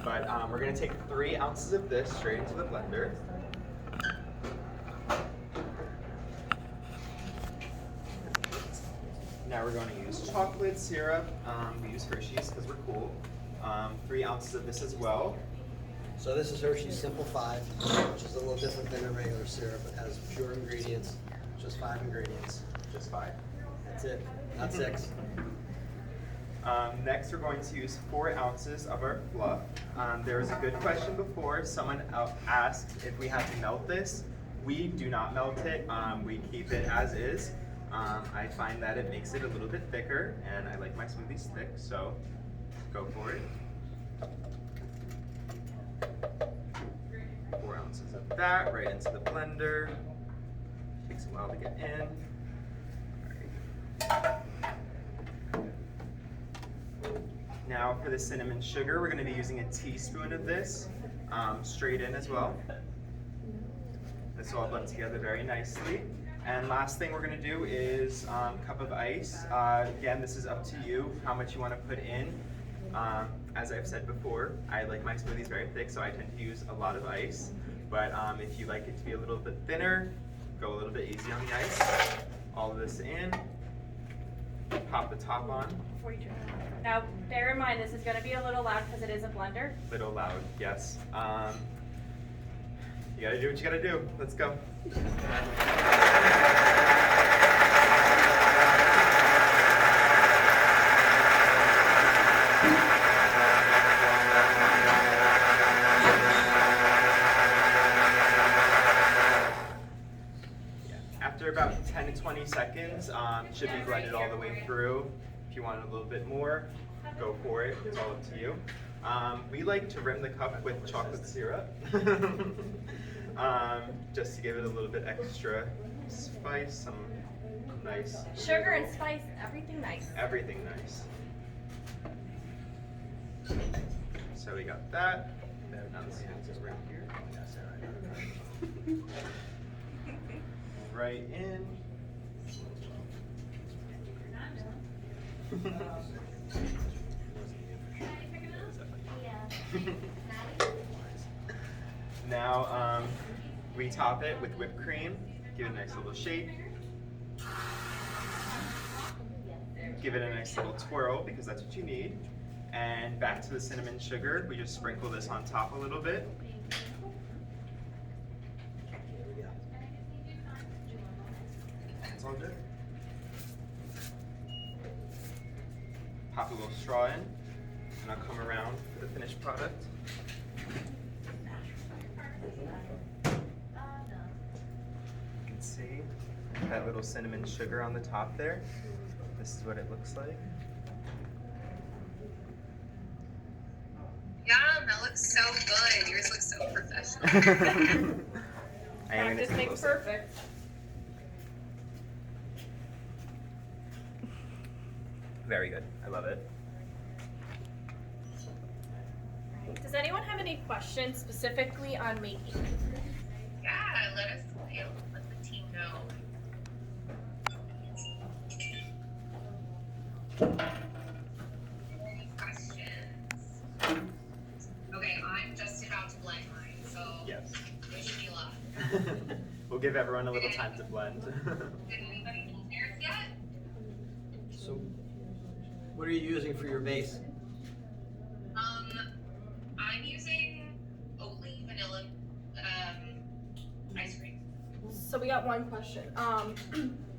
But we're gonna take 3 ounces of this straight into the blender. Now we're going to use chocolate syrup. We use Hershey's because we're cool. 3 ounces of this as well. So this is Hershey's Simple 5, which is a little different than a regular syrup. It has pure ingredients, just 5 ingredients. Just 5. That's it, not 6. Next, we're going to use 4 ounces of our fluff. There was a good question before. Someone asked if we had to melt this. We do not melt it. We keep it as is. I find that it makes it a little bit thicker, and I like my smoothies thick, so go for it. 4 ounces of that right into the blender. Takes a while to get in. All right. Now for the cinnamon sugar, we're going to be using a teaspoon of this, straight in as well. This will all blend together very nicely. And last thing we're going to do is cup of ice. Again, this is up to you how much you want to put in. As I've said before, I like my smoothies very thick, so I tend to use a lot of ice. But if you like it to be a little bit thinner, go a little bit easy on the ice. All of this in. Pop the top on. Before you turn it on. Now, bear in mind, this is going to be a little loud because it is a blender. Little loud, yes. You gotta do what you gotta do. Let's go. After about 10 to 20 seconds, should be blended all the way through. If you want a little bit more, go for it. It's all up to you. We like to rim the cup with chocolate syrup, just to give it a little bit extra spice, some nice Sugar and spice, everything nice. everything nice. So we got that. Now this is right here. Right in. Now we top it with whipped cream. Give it a nice little shake. Give it a nice little twirl because that's what you need. And back to the cinnamon sugar. We just sprinkle this on top a little bit. That's all good. Pop a little straw in, and I'll come around for the finished product. You can see that little cinnamon sugar on the top there. This is what it looks like. Yum, that looks so good. Yours looks so professional. I am Practice gonna makes close it. perfect. Very good. I love it. Does anyone have any questions specifically on making? Yeah, let us know. Let the team know. Any questions? Okay, I'm just about to blend mine, so Yes. wish me luck. We'll give everyone a little time to blend. Did anybody do theirs yet? So, what are you using for your base? I'm using Oatly vanilla ice cream. So we got one question.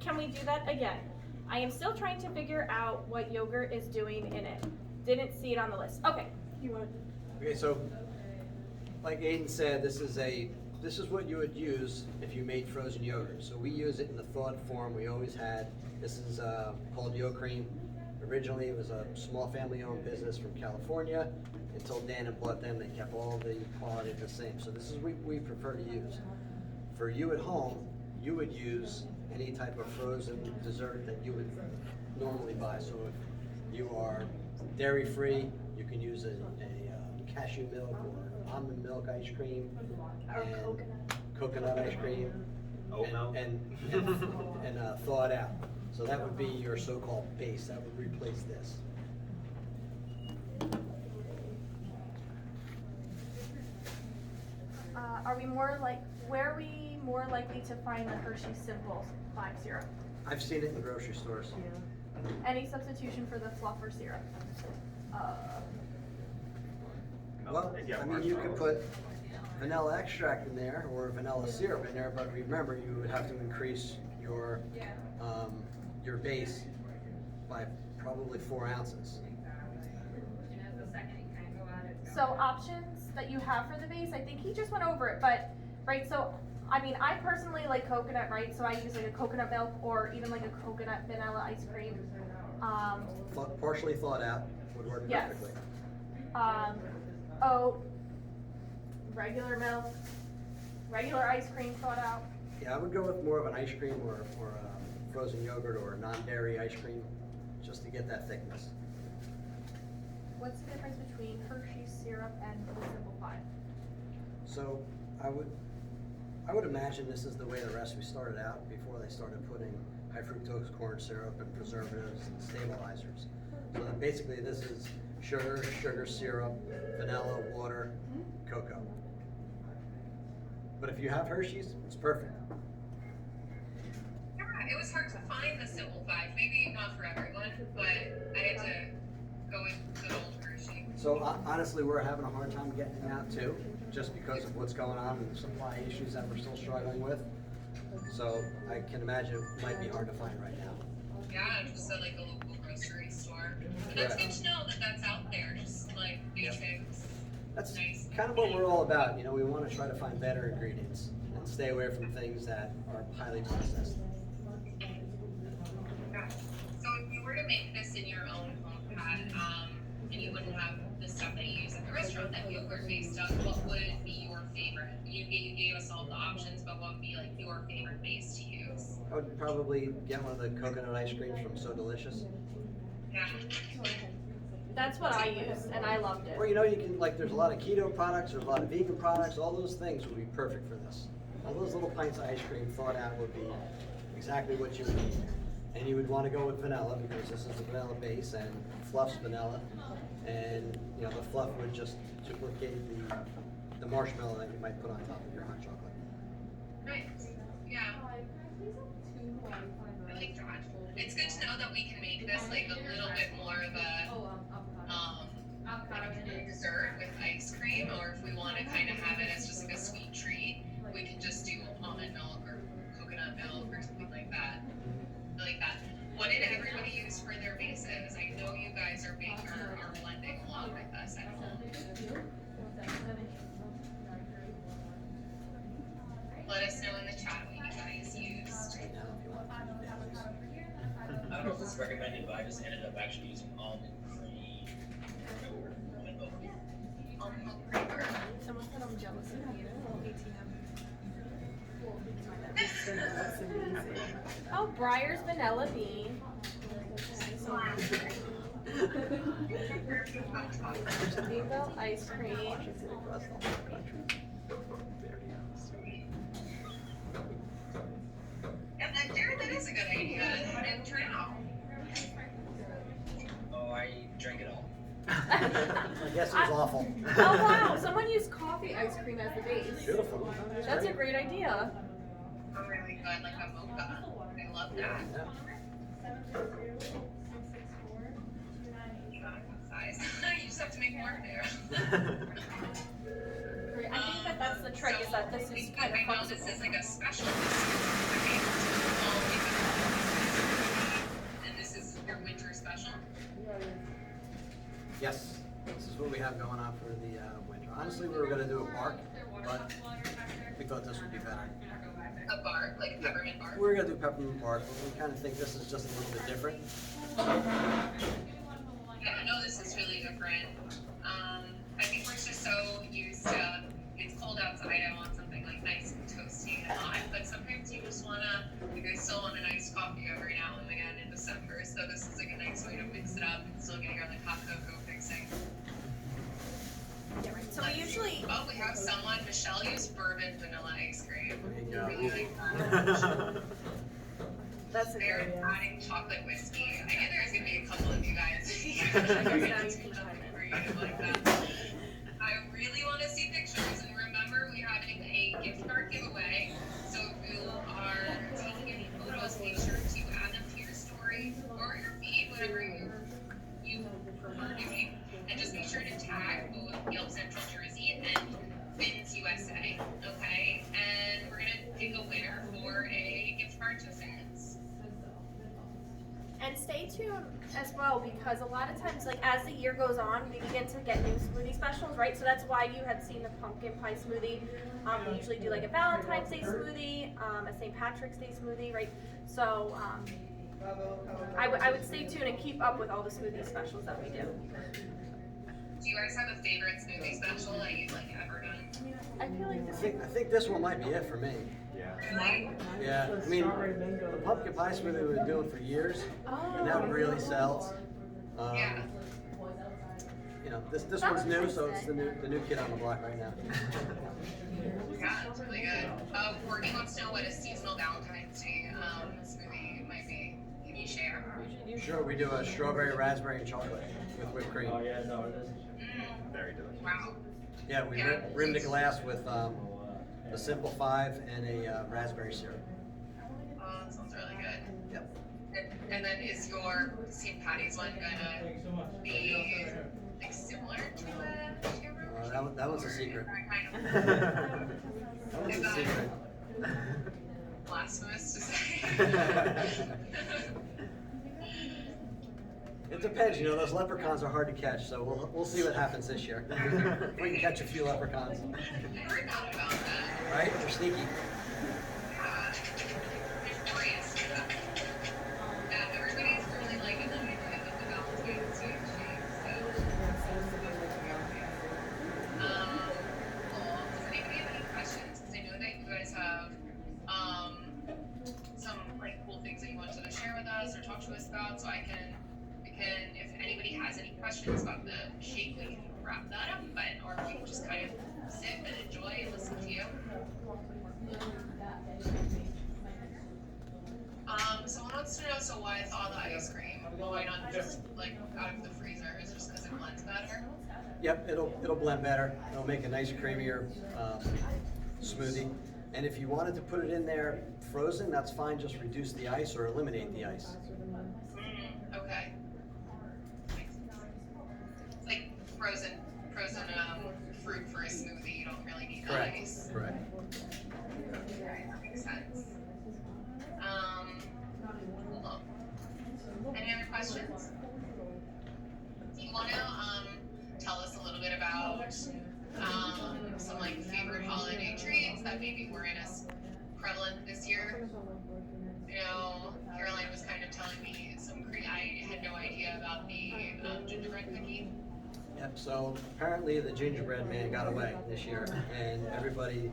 Can we do that again? I am still trying to figure out what yogurt is doing in it. Didn't see it on the list. Okay. You want to? Okay, so, like Aiden said, this is what you would use if you made frozen yogurt. So we use it in the thawed form we always had. This is called Yo Cream. Originally, it was a small family-owned business from California. Until Dana bought them, they kept all the quality the same. So this is what we prefer to use. For you at home, you would use any type of frozen dessert that you would normally buy. So if you are dairy-free, you can use a cashew milk or almond milk ice cream, Or and coconut ice cream, Oat milk. and thaw it out. So that would be your so-called base. That would replace this. are we where are we more likely to find the Hershey Simple Climb syrup? I've seen it in grocery stores. Any substitution for the fluffer syrup? Well, Yeah, I mean, you could put vanilla extract in there or vanilla syrup in there, but remember, you would have to increase your base by probably 4 ounces. So options that you have for the base, I think he just went over it, but, right, so, I mean, I personally like coconut, right, so I use like a coconut milk or even like a coconut vanilla ice cream. Partially thawed out would work Yes. perfectly. Oat, regular milk, regular ice cream thawed out. Yeah, I would go with more of an ice cream or frozen yogurt or non-dairy ice cream, just to get that thickness. What's the difference between Hershey's syrup and the Simple 5? So I would imagine this is the way the recipe started out before they started putting high fructose corn syrup and preservatives and stabilizers. So that basically this is sugar syrup, vanilla, water, cocoa. But if you have Hershey's, it's perfect. Yeah, it was hard to find the Simple 5. Maybe not for everyone, but I had to go with good old Hershey. So honestly, we're having a hard time getting it out too, just because of what's going on and the supply issues that we're still struggling with. So I can imagine it might be hard to find right now. Yeah, just at like a local grocery store. But that's good to know that that's out there, just like basics. That's Nice. kind of what we're all about, you know, we want to try to find better ingredients and stay away from things that are highly processed. Yeah. So if you were to make this in your own home pad, and you wouldn't have the stuff that you use at the restaurant, that yogurt-based stuff, what would be your favorite? You gave us all the options, but what would be like your favorite base to use? I would probably get one of the coconut ice creams from So Delicious. Yeah. That's what I used, and I loved it. Or you know, you can, like, there's a lot of keto products, there's a lot of vegan products, all those things would be perfect for this. All those little pints of ice cream thawed out would be exactly what you would need. And you would want to go with vanilla because this is a vanilla base and fluff's vanilla. And, you know, the fluff would just duplicate the marshmallow that you might put on top of your hot chocolate. Right. Yeah. I like that. It's good to know that we can make this like a little bit more of a dessert with ice cream, or if we want to kind of have it as just like a sweet treat, we can just do almond milk or coconut milk or something like that. I like that. What did everybody use for their bases? I know you guys are blending along with us at home. Let us know in the chat what you guys used. Right now, if you want to do that. I don't know if it's recommended, but I just ended up actually using almond cream. Almond milk. Almond milk creamer. Someone said I'm jealous of you. Oh, Breyer's Vanilla Bean. Rainbow ice cream. Yeah, Jared, that is a good idea. How did it turn out? Oh, I drank it all. I guess it was awful. Oh wow, someone used coffee ice cream as the base. Beautiful. That's a great idea. Oh, really good, like a mocha. I love that. Yeah. You got a size. You just have to make more there. Great. I think that's the trick is that this is kind of I know this flexible. is like a special. And this is your winter special. Yes, this is what we have going on for the winter. Honestly, we were going to do a bark, but we thought this would be better. A bark, like a peppermint bark. We're going to do peppermint bark, but we kind of think this is just a little bit different. Yeah, no, this is really different. I think we're just so used to, it's cold outside, I want something like nice and toasty and hot, but sometimes you just wanna, like I still want a nice coffee every now and again in December, so this is like a nice way to mix it up and still get your like hot cocoa fixing. Yeah, right. So we usually Oh, we have someone, Michelle used bourbon vanilla ice cream. There you Really go. like that. that's a They're great adding chocolate whiskey. I knew there was gonna be a couple of you guys. I really want to see pictures and remember we having a well, because a lot of times, like, as the year goes on, we begin to get new smoothie specials, right? So that's why you had seen the pumpkin pie smoothie. We usually do like a Valentine's Day smoothie, a St. Patrick's Day smoothie, right? So I would stay tuned and keep up with all the smoothie specials that we do. Do you guys have a favorite smoothie special that you've like ever done? I feel like I think this one might be it for me. Yeah. Really? Yeah, I mean, the pumpkin pie smoothie we've been doing for years, and that really sells. Yeah. You know, this one's new, so it's the new kid on the block right now. Yeah, it's really good. Courtney wants to know what a seasonal Valentine's Day smoothie might be. Can you share? Sure, we do a strawberry, raspberry, and chocolate with whipped cream. Oh, yeah, no, it is. Very delicious. Wow. Yeah, we rim the glass with a Simple 5 and a raspberry syrup. Oh, that sounds really good. Yep. And then is your St. Patty's one gonna be like similar to a That one's a secret. Kind That one's a secret. of blasphemous to say. It depends, you know, those leprechauns are hard to catch, so we'll see what happens this year. We can catch a few leprechauns, I heard about that. right? They're sneaky. Victorious. Yeah, everybody's really liking the idea of the Valentine's Day shake, so. Cool. Does anybody have any questions? Because I know that you guys have, some like cool things that you wanted to share with us or talk to us about, so if anybody has any questions about the shake, we can wrap that up, or we can just kind of sit and enjoy and listen to you. Someone wants to know, so why thaw the ice cream? Why not just like out of the freezer? Is it just because it blends better? Yep, it'll blend better. It'll make a nice creamier smoothie. And if you wanted to put it in there frozen, that's fine. Just reduce the ice or eliminate the ice. Okay. Makes sense. It's like frozen fruit for a smoothie. You don't really need ice. Correct. Okay, that makes sense. Cool. Any other questions? Do you want to tell us a little bit about some like favorite holiday treats that maybe weren't as prevalent this year? You know, Caroline was kind of telling me I had no idea about the gingerbread cookie. Yep, so apparently the gingerbread man got away this year, and everybody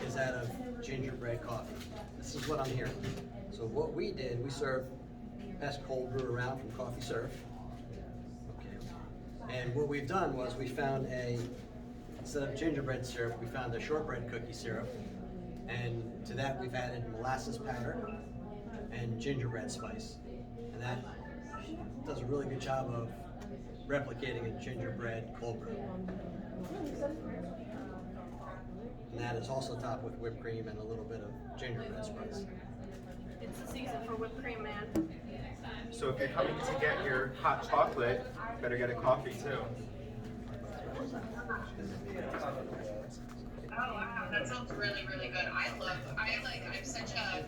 is out of gingerbread coffee. This is what I'm hearing. So what we did, we serve best cold brew around from Coffee Serve. Okay. And what we've done was we found instead of gingerbread syrup, we found a shortbread cookie syrup. And to that we've added molasses powder and gingerbread spice. And that does a really good job of replicating a gingerbread cold brew. And that is also topped with whipped cream and a little bit of gingerbread spice. it's the season for whipped cream, man. So if you're coming to get your hot chocolate, better get a coffee too. Oh wow, that sounds really, really good. I'm such a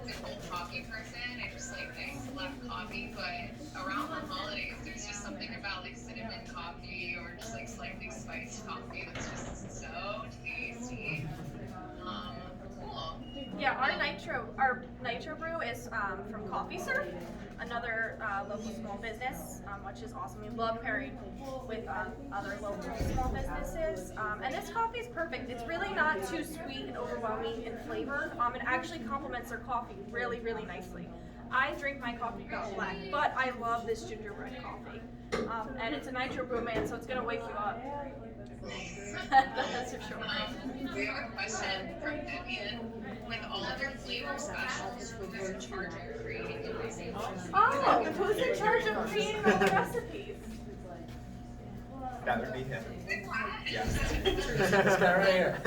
simple coffee person. I just like nice black coffee, but around the holidays, there's just something about like cinnamon coffee or just like slightly spiced coffee that's just so tasty. Cool. Yeah, our nitro brew is from Coffee Surf, another local small business, which is awesome. We love pairing with other local small businesses. And this coffee is perfect. It's really not too sweet and overwhelming in flavor. It actually complements their coffee really, really nicely. I drink my coffee black, but I love this gingerbread coffee. And it's a nitro brew, man, so it's gonna wake you up. That's for sure. We have a question from Vivian. With all of your flavor specials, who's in charge of creating the recipes? Oh, who's in charge of creating all the recipes? That would be him. Good question. Yes. This guy right here.